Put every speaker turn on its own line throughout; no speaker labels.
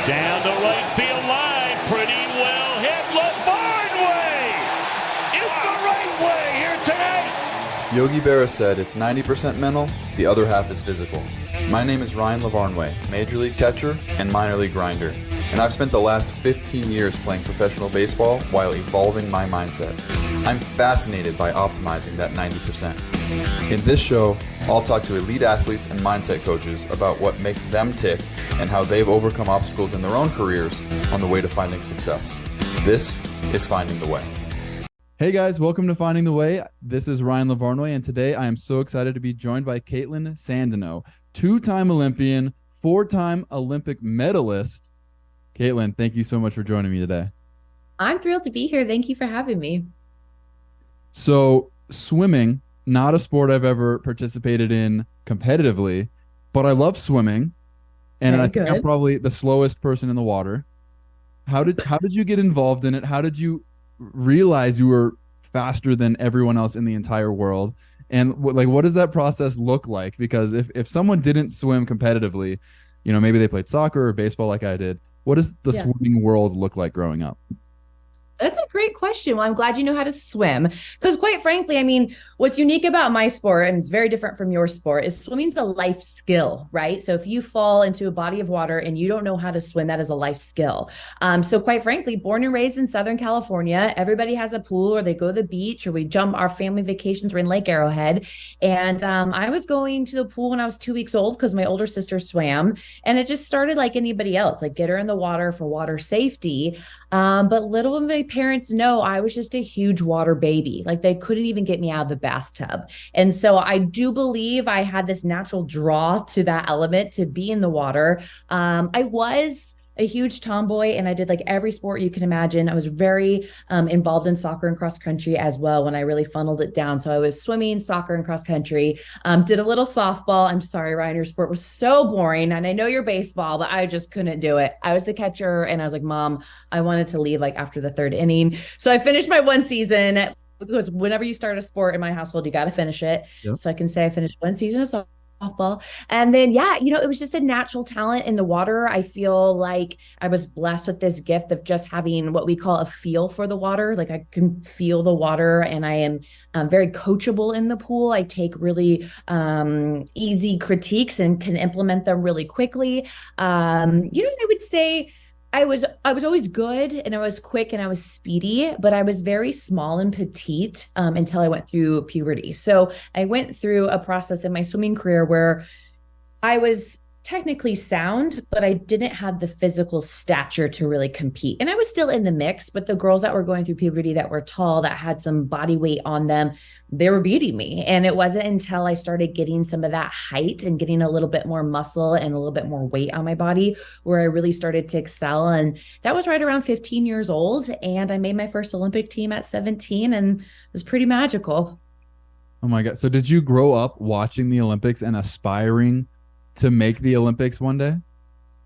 Down the right field line, pretty well hit. LaVarn way is the right way here tonight.
Yogi Berra said it's 90% mental, the other half is physical. My name is Ryan LaVarnway, Major League catcher and minor league grinder, and I've spent the last 15 years playing professional baseball while evolving my mindset. I'm fascinated by optimizing that 90%. In this show, I'll talk to elite athletes and mindset coaches about what makes them tick and how they've overcome obstacles in their own careers on the way to finding success. This is Finding the Way.
Hey guys, welcome to Finding the Way. This is Ryan LaVarnway, and today I am so excited to be joined by Kaitlin Sandeno, two-time Olympian, four-time Olympic medalist. Kaitlin, thank you so much for joining me today.
I'm thrilled to be here. Thank you for having me.
So, swimming, not a sport I've ever participated in competitively, but I love swimming, and I think I'm probably the slowest person in the water. How did you get involved in it? How did you realize you were faster than everyone else in the entire world? And what does that process look like? Because if someone didn't swim competitively, maybe they played soccer or baseball like I did, what does the swimming world look like growing up?
That's a great question. Well, I'm glad you know how to swim, because quite frankly, I mean, what's unique about my sport, and it's very different from your sport, is swimming's a life skill, right? So if you fall into a body of water and you don't know how to swim, that is a life skill. So quite frankly, born and raised in Southern California, everybody has a pool, or they go to the beach, or we jump. Our family vacations were in Lake Arrowhead. And I was going to the pool when I was 2 weeks old because my older sister swam, and it just started like anybody else, like get her in the water for water safety. But little did my parents know I was just a huge water baby. Like they couldn't even get me out of the bathtub. And so I do believe I had this natural draw to that element to be in the water. I was a huge tomboy, and I did like every sport you can imagine. I was very involved in soccer and cross country as well when I really funneled it down. So I was swimming, soccer, and cross country. Did a little softball. I'm sorry, Ryan, your sport was so boring. And I know you're baseball, but I just couldn't do it. I was the catcher, and I was like, Mom, I wanted to leave like after the third inning. So I finished my one season, because whenever you start a sport in my household, you got to finish it. Yep. So I can say I finished one season of softball. And then, it was just a natural talent in the water. I feel like I was blessed with this gift of just having what we call a feel for the water. Like I can feel the water, and I am very coachable in the pool. I take really easy critiques and can implement them really quickly. I would say I was always good, and I was quick, and I was speedy, but I was very small and petite until I went through puberty. So I went through a process in my swimming career where I was technically sound, but I didn't have the physical stature to really compete. And I was still in the mix, but the girls that were going through puberty that were tall, that had some body weight on them, they were beating me. And it wasn't until I started getting some of that height and getting a little bit more muscle and a little bit more weight on my body where I really started to excel. And that was right around 15 years old. And I made my first Olympic team at 17, and it was pretty magical.
Oh my God. So did you grow up watching the Olympics and aspiring to make the Olympics one day?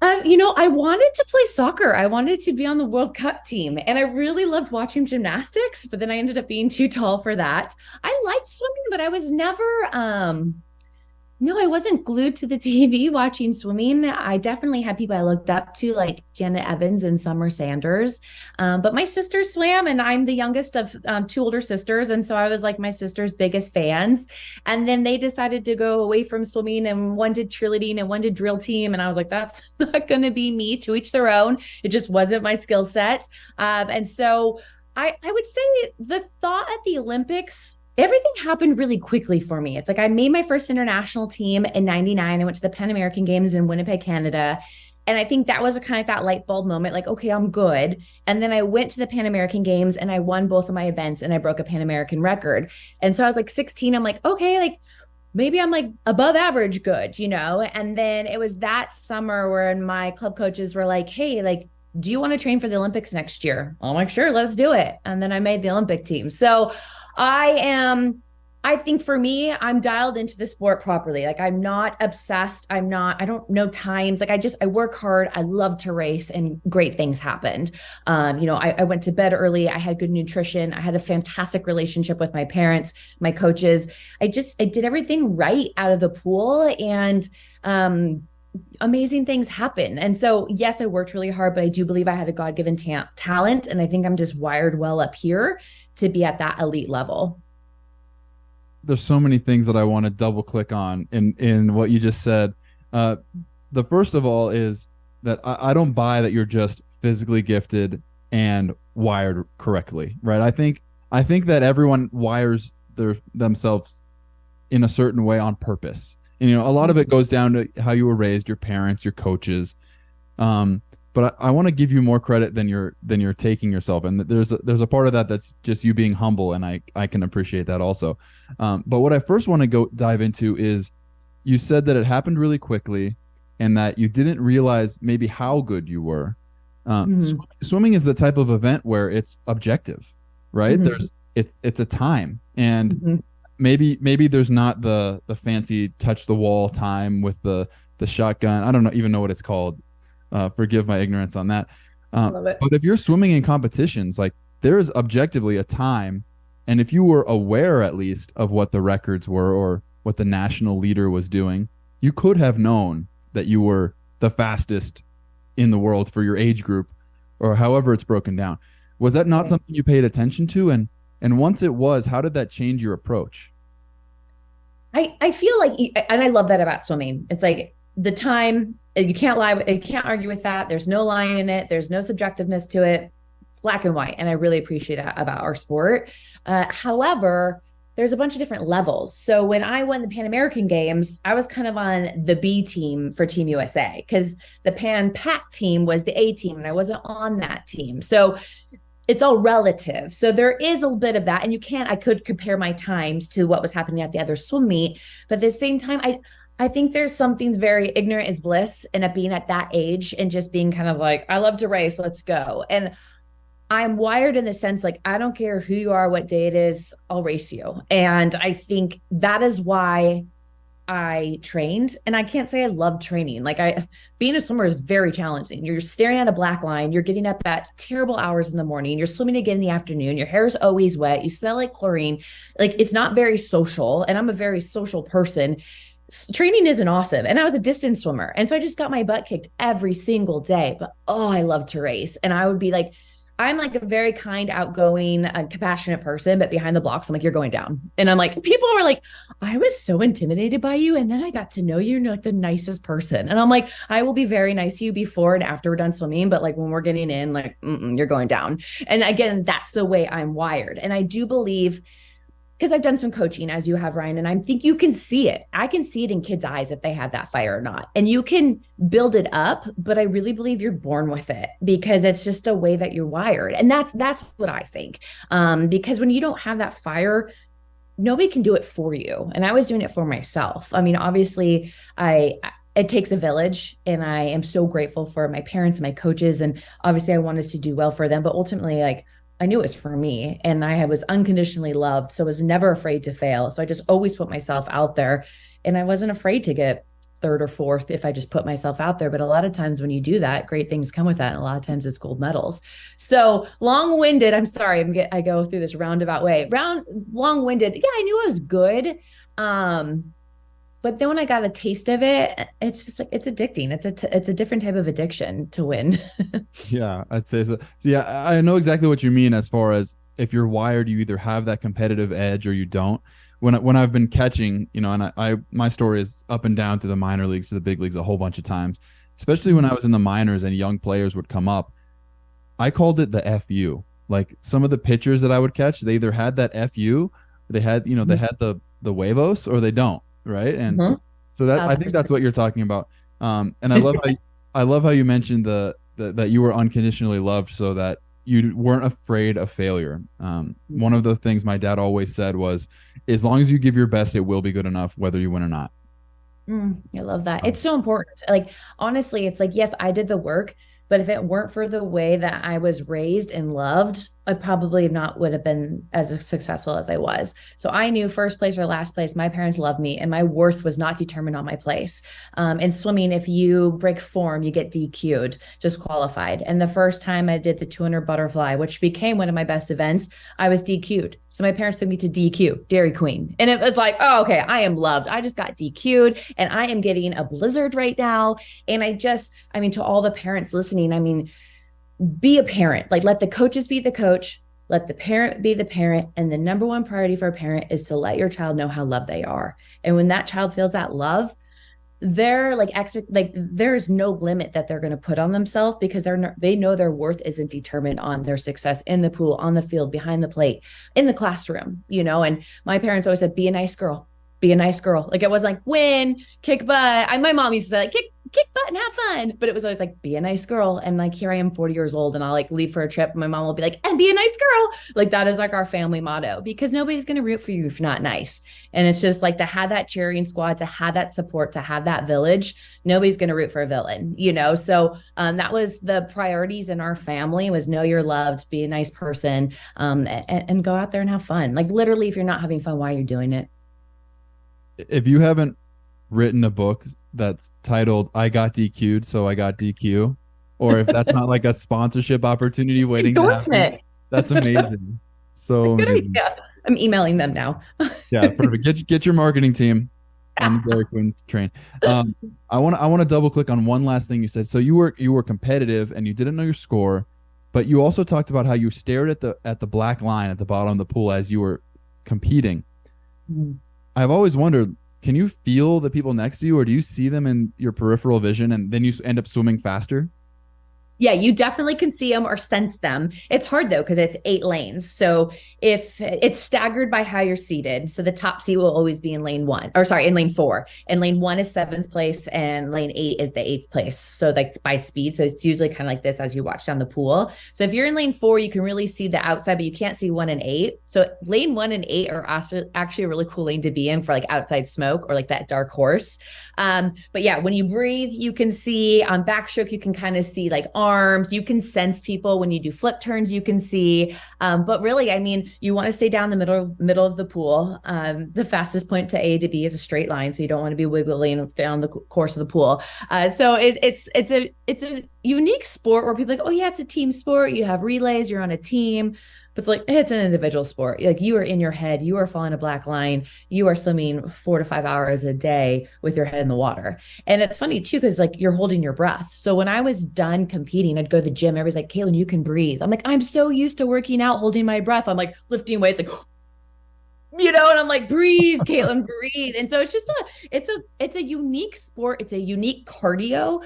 I wanted to play soccer. I wanted to be on the World Cup team, and I really loved watching gymnastics, but then I ended up being too tall for that. I liked swimming, but I was never, I wasn't glued to the TV watching swimming. I definitely had people I looked up to, like Janet Evans and Summer Sanders. But my sister swam, and I'm the youngest of two older sisters. And so I was like my sister's biggest fans. And then they decided to go away from swimming, and one did cheerleading and one did drill team. And I was like, that's not going to be me. To each their own. It just wasn't my skill set. And so I would say the thought at the Olympics, everything happened really quickly for me. It's like I made my first international team in 99. I went to the Pan American Games in Winnipeg, Canada. And I think that was a kind of that light bulb moment, like, okay, I'm good. And then I went to the Pan American Games, and I won both of my events, and I broke a Pan American record. And so I was like 16. I'm like, okay, like maybe I'm like above average good, And then it was that summer where my club coaches were like, hey, like, do you want to train for the Olympics next year? I'm like, sure, let's do it. And then I made the Olympic team. So I think for me, I'm dialed into the sport properly. Like I'm not obsessed. I don't know times. Like I work hard. I love to race, and great things happened. I went to bed early. I had good nutrition. I had a fantastic relationship with my parents, my coaches. I did everything right out of the pool. And amazing things happen. And so, yes, I worked really hard, but I do believe I had a God-given talent. And I think I'm just wired well up here to be at that elite level.
There's so many things that I want to double click on in what you just said. The first of all is that I don't buy that you're just physically gifted and wired correctly, right? I think that everyone wires themselves in a certain way on purpose. And, a lot of it goes down to how you were raised, your parents, your coaches. But I want to give you more credit than you're taking yourself. And there's a part of that that's just you being humble, and I can appreciate that also. But what I first want to go dive into is you said that it happened really quickly and that you didn't realize maybe how good you were. Swimming is the type of event where it's objective, right? It's a time, and maybe there's not the fancy touch the wall time with the shotgun. I don't even know what it's called. Forgive my ignorance on that.
Love it.
But if you're swimming in competitions, like there is objectively a time, and if you were aware at least of what the records were or what the national leader was doing, you could have known that you were the fastest in the world for your age group, or however it's broken down. Was that not something you paid attention to? And once it was, how did that change your approach?
I feel like, and I love that about swimming. It's like the time, you can't lie, you can't argue with that. There's no lying in it. There's no subjectiveness to it. It's black and white. And I really appreciate that about our sport. However, there's a bunch of different levels. So when I won the Pan American Games, I was kind of on the B team for Team USA because the Pan Pac team was the A team and I wasn't on that team. So it's all relative. So there is a bit of that. And I could compare my times to what was happening at the other swim meet. But at the same time, I think there's something very ignorant is bliss in it being at that age and just being kind of like, I love to race, let's go. And I'm wired in the sense, like, I don't care who you are, what day it is, I'll race you. And I think that is why I trained. And I can't say I love training. Like being a swimmer is very challenging. You're staring at a black line. You're getting up at terrible hours in the morning. You're swimming again in the afternoon. Your hair is always wet. You smell like chlorine. Like it's not very social. And I'm a very social person. Training isn't awesome. And I was a distance swimmer. And so I just got my butt kicked every single day. But I love to race. And I would be like, I'm like a very kind, outgoing, compassionate person, but behind the blocks, I'm like, you're going down. And I'm like, people were like, I was so intimidated by you. And then I got to know you and you're like the nicest person. And I'm like, I will be very nice to you before and after we're done swimming. But like when we're getting in, like, you're going down. And again, that's the way I'm wired. And I do believe, because I've done some coaching as you have, Ryan, and I think you can see it. I can see it in kids' eyes if they have that fire or not. And you can build it up, but I really believe you're born with it because it's just a way that you're wired. And that's what I think. Because when you don't have that fire, nobody can do it for you. And I was doing it for myself. I mean, obviously it takes a village, and I am so grateful for my parents and my coaches. And obviously I wanted to do well for them, but ultimately, like, I knew it was for me and I was unconditionally loved. So I was never afraid to fail. So I just always put myself out there, and I wasn't afraid to get third or fourth if I just put myself out there. But a lot of times when you do that, great things come with that. And a lot of times it's gold medals. So long-winded, I'm sorry, I go through this roundabout way. Long-winded. Yeah, I knew I was good. But then when I got a taste of it, it's just like, it's addicting. It's a different type of addiction to win.
Yeah, I'd say so. Yeah, I know exactly what you mean as far as if you're wired, you either have that competitive edge or you don't. When I've been catching, and my story is up and down to the minor leagues, to the big leagues a whole bunch of times, especially when I was in the minors and young players would come up. I called it the FU. Like some of the pitchers that I would catch, they either had that FU, they had, they had the huevos, or they don't. Right. And so that 1,000%. I think that's what you're talking about. And I love how you mentioned that you were unconditionally loved so that you weren't afraid of failure. One of the things my dad always said was, as long as you give your best, it will be good enough, whether you win or not.
I love that. It's so important. Like, honestly, it's like, yes, I did the work, But if it weren't for the way that I was raised and loved, I probably not would have been as successful as I was. So I knew first place or last place, my parents loved me and my worth was not determined on my place. In swimming, if you break form, you get DQ'd, disqualified. And the first time I did the 200 butterfly, which became one of my best events, I was DQ'd. So my parents took me to DQ, Dairy Queen. And it was like, oh, okay, I am loved. I just got DQ'd and I am getting a blizzard right now. And to all the parents listening, be a parent. Like, let the coaches be the coach, let the parent be the parent. And the number one priority for a parent is to let your child know how loved they are. And when that child feels that love, they're there's no limit that they're going to put on themselves, because they know their worth isn't determined on their success in the pool, on the field, behind the plate, in the classroom, and my parents always said, be a nice girl. Be a nice girl. Like, it wasn't like win, kick butt. My mom used to say, like, kick butt and have fun. But it was always like, be a nice girl. And like, here I am 40 years old and I'll like leave for a trip. And my mom will be like, and be a nice girl. Like, that is like our family motto, because nobody's going to root for you if you're not nice. And it's just like, to have that cheering squad, to have that support, to have that village, nobody's going to root for a villain, So that was the priorities in our family, was know you're loved, be a nice person, and go out there and have fun. Like, literally, if you're not having fun, why are you doing it?
If you haven't written a book that's titled "I Got DQ'd, so I got DQ," or if that's not like a sponsorship opportunity waiting to happen, that's amazing. So
good
amazing.
idea. I'm emailing them now.
Yeah, perfect. Get your marketing team on the Dairy Queen train. I want to double click on one last thing you said. So you were competitive and you didn't know your score, but you also talked about how you stared at the black line at the bottom of the pool as you were competing. Mm-hmm. I've always wondered, can you feel the people next to you, or do you see them in your peripheral vision and then you end up swimming faster?
Yeah, you definitely can see them or sense them. It's hard though, because it's 8 lanes. So if it's staggered by how you're seated, so the top seat will always be in lane 4. And lane 1 is 7th place and lane 8 is the 8th place. So like by speed. So it's usually kind of like this as you watch down the pool. So if you're in lane 4, you can really see the outside, but you can't see 1 and 8. So lane 1 and 8 are also actually a really cool lane to be in for like outside smoke or like that dark horse. But yeah, when you breathe, you can see on backstroke, you can kind of see like arms, you can sense people. When you do flip turns, you can see, but really, you want to stay down the middle of the pool. The fastest point to A to B is a straight line. So you don't want to be wiggling down the course of the pool. So it's a unique sport where people are like, oh yeah, it's a team sport. You have relays, you're on a team. But it's an individual sport. Like, you are in your head, you are following a black line, you are swimming 4 to 5 hours a day with your head in the water. And it's funny too, because like, you're holding your breath. So when I was done competing, I'd go to the gym. Everybody's like, Kaitlin, you can breathe. I'm like, I'm so used to working out, holding my breath. I'm like lifting weights, like, and I'm like, breathe, Kaitlin, breathe. And so it's just it's a unique sport. It's a unique cardio.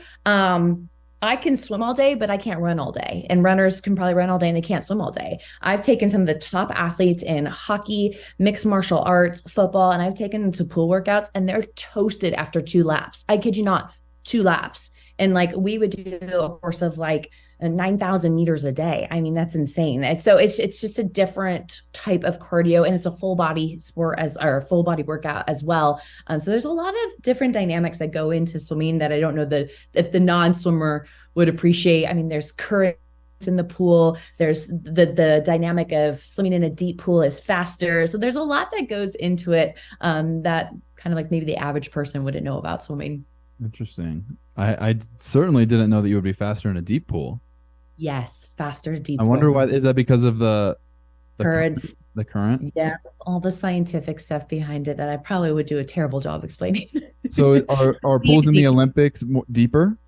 I can swim all day, but I can't run all day. And runners can probably run all day and they can't swim all day. I've taken some of the top athletes in hockey, mixed martial arts, football, and I've taken them to pool workouts and they're toasted after 2 laps. I kid you not, 2 laps. And like, we would do a course of like 9,000 meters a day. That's insane. And so it's just a different type of cardio, and it's a full body sport or full body workout as well. So there's a lot of different dynamics that go into swimming that I don't know if the non-swimmer would appreciate. there's current in the pool. There's the dynamic of swimming in a deep pool is faster. So there's a lot that goes into it that kind of like maybe the average person wouldn't know about swimming.
Interesting. I certainly didn't know that you would be faster in a deep pool.
Yes, faster, deep.
I wonder why. Is that because of the
currents?
The current?
Yeah, all the scientific stuff behind it that I probably would do a terrible job explaining.
So are pools in the Olympics deeper?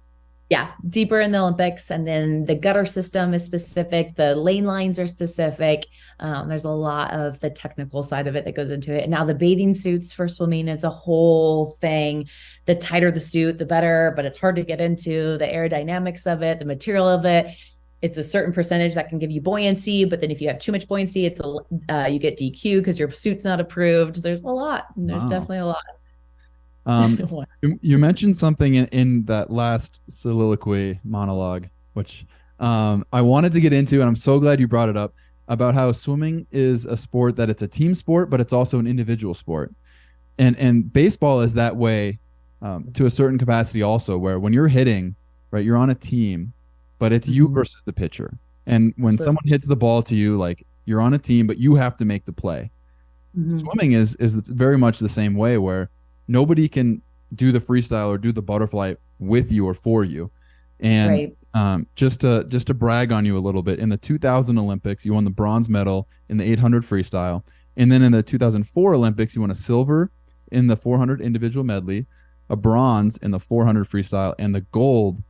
Yeah, deeper in the Olympics. And then the gutter system is specific. The lane lines are specific. There's a lot of the technical side of it that goes into it. And now the bathing suits for swimming is a whole thing. The tighter the suit, the better, but it's hard to get into the aerodynamics of it, the material of it. It's a certain percentage that can give you buoyancy, but then if you have too much buoyancy, you get DQ because your suit's not approved. There's a lot. There's definitely a lot.
You mentioned something in that last soliloquy monologue, which I wanted to get into, and I'm so glad you brought it up, about how swimming is a sport that it's a team sport, but it's also an individual sport. And baseball is that way to a certain capacity also, where when you're hitting, right, you're on a team. but it's you versus the pitcher. And when someone hits the ball to you, like you're on a team, but you have to make the play. Swimming is very much the same way, where nobody can do the freestyle or do the butterfly with you or for you. And just to brag on you a little bit, in the 2000 Olympics, you won the bronze medal in the 800 freestyle. And then in the 2004 Olympics, you won a silver in the 400 individual medley, a bronze in the 400 freestyle, and the gold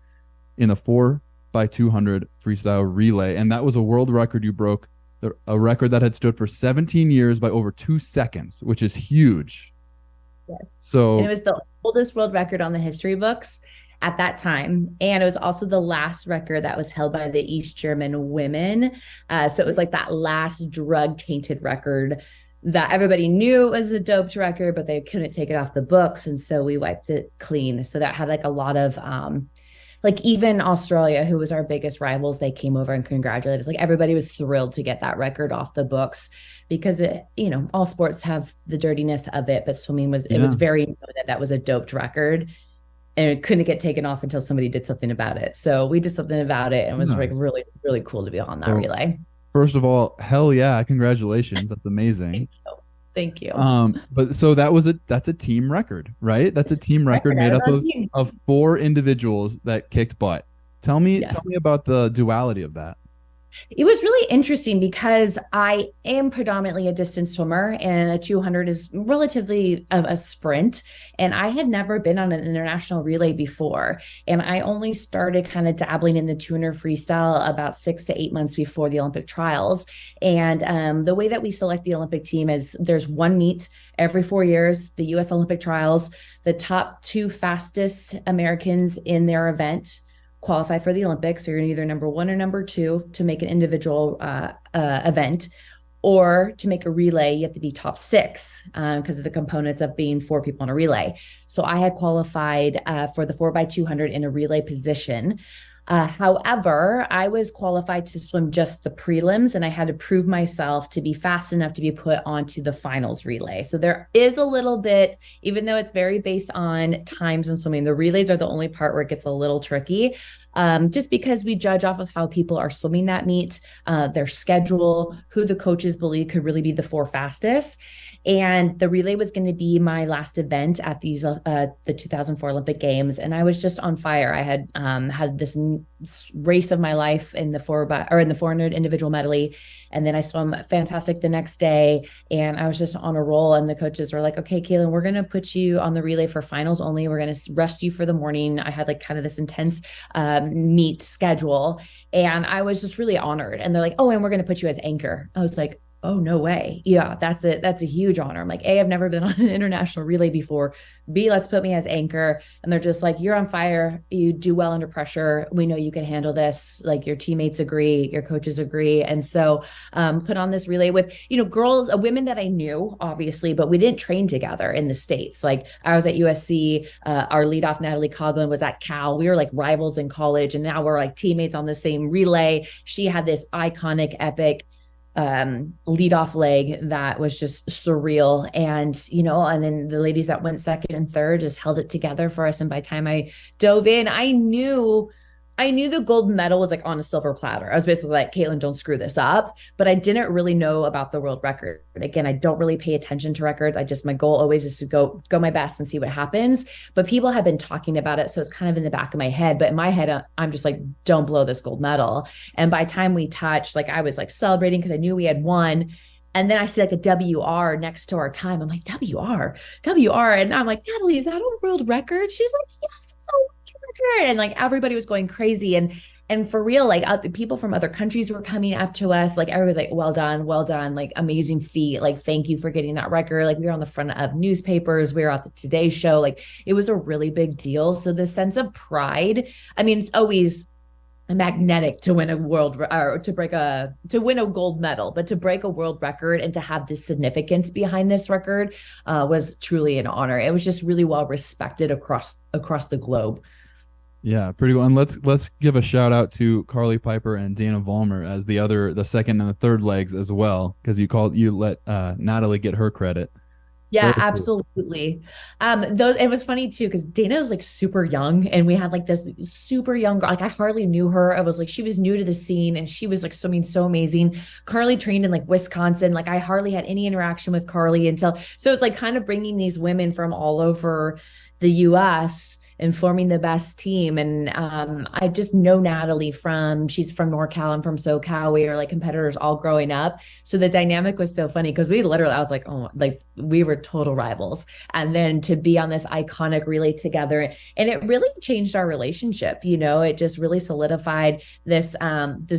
in the 4x200 freestyle relay. And that was a world record you broke, a record that had stood for 17 years by over 2 seconds, which is huge.
Yes.
So
and it was the oldest world record on the history books at that time. And it was also the last record that was held by the East German women. So it was like that last drug tainted record that everybody knew was a doped record, but they couldn't take it off the books. And so we wiped it clean. So that had like a lot of, like even Australia, who was our biggest rivals, they came over and congratulated us. Like everybody was thrilled to get that record off the books, because it, you know, all sports have the dirtiness of it, but swimming was, it was very known that was a doped record, and it couldn't get taken off until somebody did something about it. So we did something about it, and it was like really, really cool to be on that relay.
First of all, hell yeah, congratulations. That's amazing.
Thank you.
But so that's a team record, right? That's a team record made up of 4 individuals that kicked butt. Tell me about the duality of that.
It was really interesting because I am predominantly a distance swimmer, and a 200 is relatively of a sprint. And I had never been on an international relay before. And I only started kind of dabbling in the 200 freestyle about 6 to 8 months before the Olympic trials. And the way that we select the Olympic team is there's one meet every 4 years, the U.S. Olympic trials. The top 2 fastest Americans in their event qualify for the Olympics. So you're either number 1 or number 2 to make an individual event, or to make a relay, you have to be top 6 because of the components of being 4 people on a relay. So I had qualified for the 4x200 in a relay position. However, I was qualified to swim just the prelims, and I had to prove myself to be fast enough to be put onto the finals relay. So there is a little bit, even though it's very based on times in swimming, the relays are the only part where it gets a little tricky, just because we judge off of how people are swimming that meet, their schedule, who the coaches believe could really be the 4 fastest. And the relay was going to be my last event at these the 2004 Olympic Games, and I was just on fire. I had had this race of my life in the 400 individual medley, and then I swam fantastic the next day, and I was just on a roll. And the coaches were like, "Okay, Kaitlin, we're going to put you on the relay for finals only. We're going to rest you for the morning." I had like kind of this intense meet schedule, and I was just really honored. And they're like, "Oh, and we're going to put you as anchor." I was like, "Oh, no way. Yeah, that's it. That's a huge honor." I'm like, A, I've never been on an international relay before. B, let's put me as anchor. And they're just like, "You're on fire. You do well under pressure. We know you can handle this. Like your teammates agree, your coaches agree." And so put on this relay with, girls, women that I knew, obviously, but we didn't train together in the States. Like I was at USC, our leadoff, Natalie Coughlin, was at Cal. We were like rivals in college, and now we're like teammates on the same relay. She had this iconic, epic leadoff leg that was just surreal. And then the ladies that went second and third just held it together for us. And by the time I dove in, I knew the gold medal was like on a silver platter. I was basically like, "Kaitlin, don't screw this up." But I didn't really know about the world record. Again, I don't really pay attention to records. My goal always is to go my best and see what happens. But people have been talking about it, so it's kind of in the back of my head. But in my head, I'm just like, "Don't blow this gold medal." And by the time we touched, like I was like celebrating because I knew we had won. And then I see like a WR next to our time. I'm like, WR. And I'm like, "Natalie, is that a world record?" She's like, "Yes, it's a world record." And like everybody was going crazy. And for real, like people from other countries were coming up to us. Like everybody's like, well done, like amazing feat. Like, thank you for getting that record. Like we were on the front of newspapers. We were at the Today Show. Like it was a really big deal. So the sense of pride, it's always magnetic to win a to win a gold medal, but to break a world record and to have this significance behind this record was truly an honor. It was just really well respected across the globe.
Yeah, pretty well. And let's give a shout out to Carly Piper and Dana Vollmer as the second and the third legs as well, because you let Natalie get her credit.
Yeah,
Very cool.
absolutely. Those it was funny too because Dana was like super young, and we had like this super young girl. Like I hardly knew her. I was like she was new to the scene, and she was like swimming so amazing. Carly trained in like Wisconsin. Like I hardly had any interaction with Carly until so it's like kind of bringing these women from all over the U.S. and forming the best team. And I just know Natalie from she's from NorCal and from SoCal. We were like competitors all growing up. So the dynamic was so funny because we literally, I was like, oh, like we were total rivals. And then to be on this iconic relay together, and it really changed our relationship. You know, it just really solidified this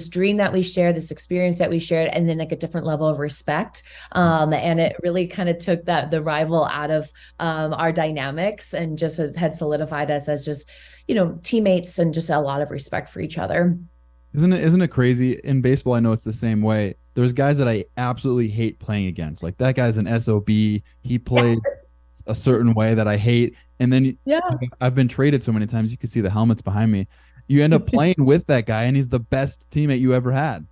dream that we shared, this experience that we shared, and then like a different level of respect. And it really kind of took that the rival out of our dynamics and just had solidified us as just, you know, teammates and just a lot of respect for each other.
Isn't it crazy? In baseball, I know it's the same way. There's guys that I absolutely hate playing against. Like that guy's an SOB. He plays a certain way that I hate. And then
Yeah.
I've been traded so many times. You can see the helmets behind me. You end up playing with that guy, and he's the best teammate you ever had.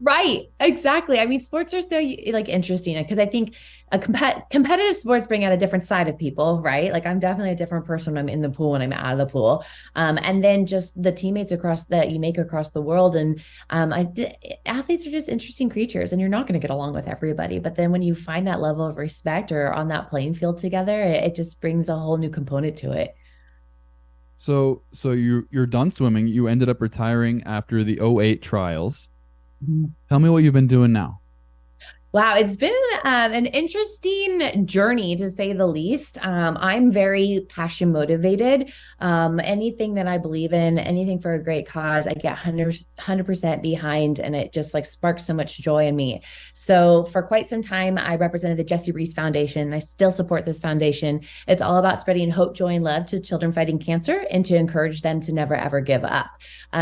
Right, exactly. I mean, sports are so like interesting because I think competitive sports bring out a different side of people, right? Like I'm definitely a different person when I'm in the pool when I'm out of the pool, and then just the teammates across that you make across the world, and athletes are just interesting creatures, and you're not going to get along with everybody. But then when you find that level of respect or on that playing field together, it just brings a whole new component to it.
So you're done swimming. You ended up retiring after the '08 trials.
Mhm.
Tell me what you've been doing now.
Wow, it's been an interesting journey to say the least. I'm very passion motivated. Anything that I believe in, anything for a great cause, I get 100% behind, and it just like sparks so much joy in me. So for quite some time, I represented the Jessie Rees Foundation. I still support this foundation. It's all about spreading hope, joy, and love to children fighting cancer and to encourage them to never, ever give up.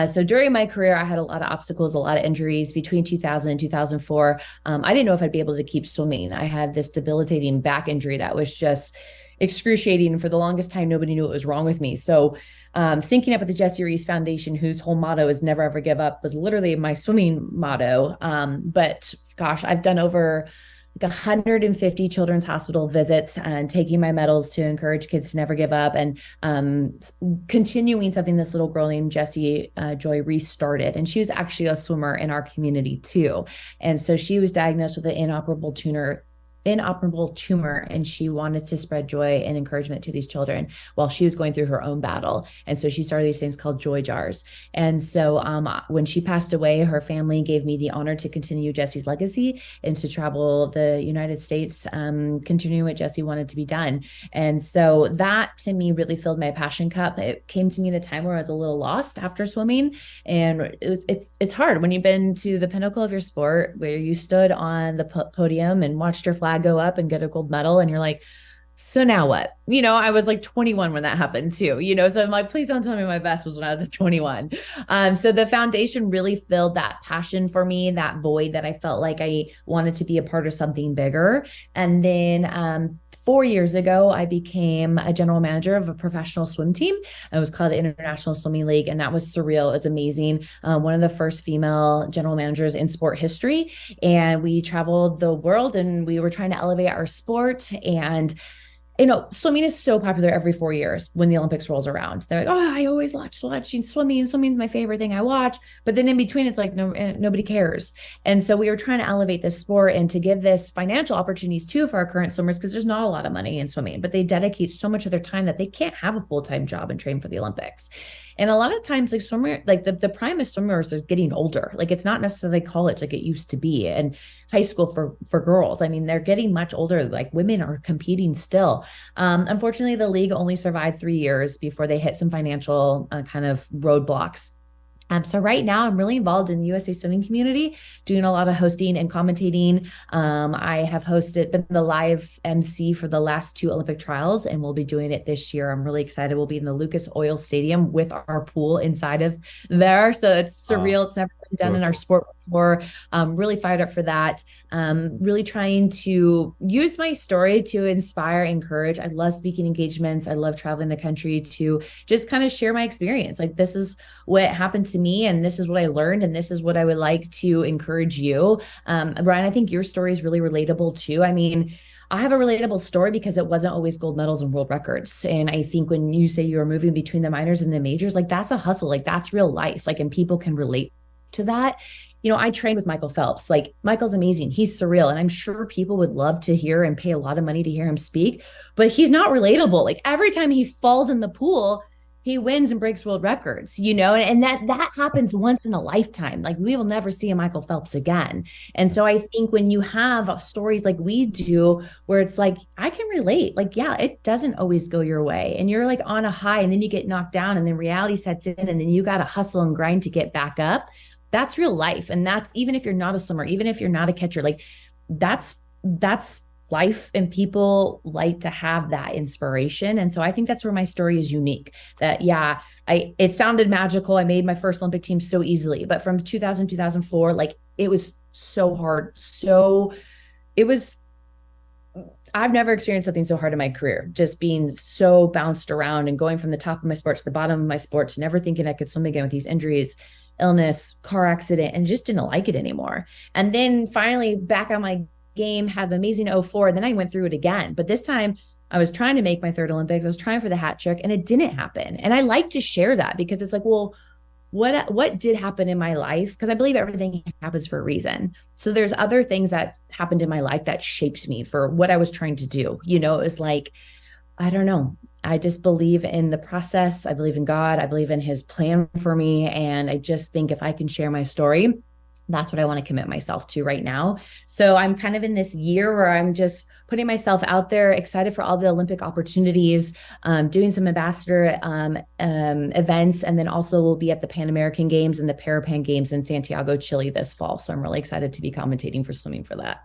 So during my career, I had a lot of obstacles, a lot of injuries between 2000 and 2004. I didn't know if I'd be able to keep swimming. I had this debilitating back injury that was just excruciating. For the longest time, nobody knew what was wrong with me. So, syncing up with the Jessie Rees Foundation, whose whole motto is never ever give up, was literally my swimming motto. But gosh, I've done over like 150 children's hospital visits and taking my medals to encourage kids to never give up and continuing something this little girl named Jessie Joy Rees started. And she was actually a swimmer in our community too. And so she was diagnosed with an inoperable tumor, and she wanted to spread joy and encouragement to these children while she was going through her own battle. And so she started these things called joy jars. And so when she passed away, her family gave me the honor to continue Jessie's legacy and to travel the United States, continuing what Jessie wanted to be done. And so that to me really filled my passion cup. It came to me at a time where I was a little lost after swimming, and it's hard when you've been to the pinnacle of your sport, where you stood on the podium and watched your flag go up and get a gold medal, and you're like, so now what? You know, I was like 21 when that happened too, you know, so I'm like, please don't tell me my best was when I was at 21. So the foundation really filled that passion for me, that void that I felt like I wanted to be a part of something bigger. And then 4 years ago, I became a general manager of a professional swim team. It was called the International Swimming League, and that was surreal. It was amazing. One of the first female general managers in sport history. And we traveled the world, and we were trying to elevate our sport. And you know, swimming is so popular every 4 years when the Olympics rolls around. They're like, oh, I always watching swimming. Swimming's my favorite thing I watch. But then in between, it's like nobody cares. And so we were trying to elevate this sport and to give this financial opportunities too for our current swimmers, because there's not a lot of money in swimming, but they dedicate so much of their time that they can't have a full-time job and train for the Olympics. And a lot of times, like swimmer, like the prime of swimmers is getting older. Like it's not necessarily college like it used to be, and high school for girls. I mean, they're getting much older. Like women are competing still. Unfortunately, the league only survived 3 years before they hit some financial kind of roadblocks. So right now I'm really involved in the USA swimming community, doing a lot of hosting and commentating. I have been the live MC for the last two Olympic trials, and we'll be doing it this year. I'm really excited. We'll be in the Lucas Oil Stadium with our pool inside of there. So it's surreal. It's never been done in our sport before. Really fired up for that. Really trying to use my story to inspire, encourage. I love speaking engagements. I love traveling the country to just kind of share my experience. Like this is what happened to me, and this is what I learned, and this is what I would like to encourage you. Brian, I think your story is really relatable too. I mean, I have a relatable story because it wasn't always gold medals and world records. And I think when you say you're moving between the minors and the majors, like that's a hustle, like that's real life. Like, and people can relate to that. You know, I trained with Michael Phelps. Like, Michael's amazing. He's surreal. And I'm sure people would love to hear and pay a lot of money to hear him speak, but he's not relatable. Like, every time he falls in the pool, he wins and breaks world records, you know, and that happens once in a lifetime. Like, we will never see a Michael Phelps again. And so I think when you have stories like we do, where it's like, I can relate, like, yeah, it doesn't always go your way and you're like on a high and then you get knocked down and then reality sets in and then you got to hustle and grind to get back up. That's real life. And that's, even if you're not a swimmer, even if you're not a catcher, like that's life, and people like to have that inspiration. And so I think that's where my story is unique, that yeah, it sounded magical. I made my first Olympic team so easily, but from 2000, 2004, like it was so hard. I've never experienced something so hard in my career, just being so bounced around and going from the top of my sport to the bottom of my sport to never thinking I could swim again with these injuries, illness, car accident, and just didn't like it anymore. And then finally back on my game, had the amazing 04. Then I went through it again, but this time I was trying to make my third Olympics. I was trying for the hat trick and it didn't happen. And I like to share that because it's like, well, what did happen in my life? Because I believe everything happens for a reason. So there's other things that happened in my life that shaped me for what I was trying to do. You know, it was like, I don't know. I just believe in the process. I believe in God. I believe in his plan for me. And I just think if I can share my story, that's what I want to commit myself to right now. So I'm kind of in this year where I'm just putting myself out there, excited for all the Olympic opportunities, doing some ambassador events, and then also we'll be at the Pan American Games and the Parapan Games in Santiago, Chile this fall. So I'm really excited to be commentating for swimming for that.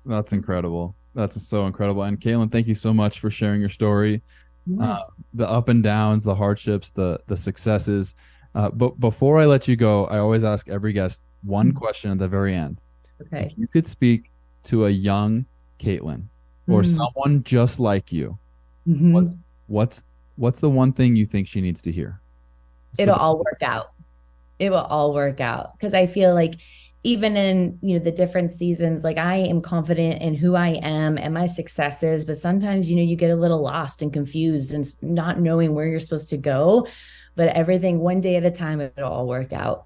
That's incredible. That's so incredible. And Kaitlin, thank you so much for sharing your story. Yes. The up and downs, the hardships, the successes. But before I let you go, I always ask every guest one question at the very end.
Okay.
If you could speak to a young Kaitlin or someone just like you, what's the one thing you think she needs to hear?
It'll all work out. It will all work out. Because I feel like even in, you know, the different seasons, like I am confident in who I am and my successes, but sometimes, you know, you get a little lost and confused and not knowing where you're supposed to go, but everything one day at a time, it'll all work out.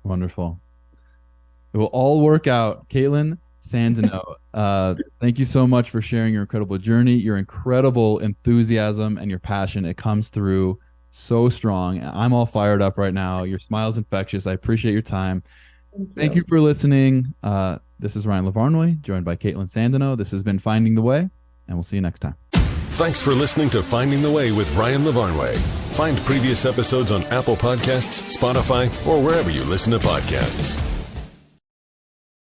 Wonderful. It will all work out. Kaitlin Sandeno, thank you so much for sharing your incredible journey, your incredible enthusiasm, and your passion. It comes through so strong. I'm all fired up right now. Your smile's infectious. I appreciate your time. Thank you for listening. This is Ryan Lavarnway, joined by Kaitlin Sandeno. This has been Finding the Way, and we'll see you next time.
Thanks for listening to Finding the Way with Ryan Lavarnway. Find previous episodes on Apple Podcasts, Spotify, or wherever you listen to podcasts.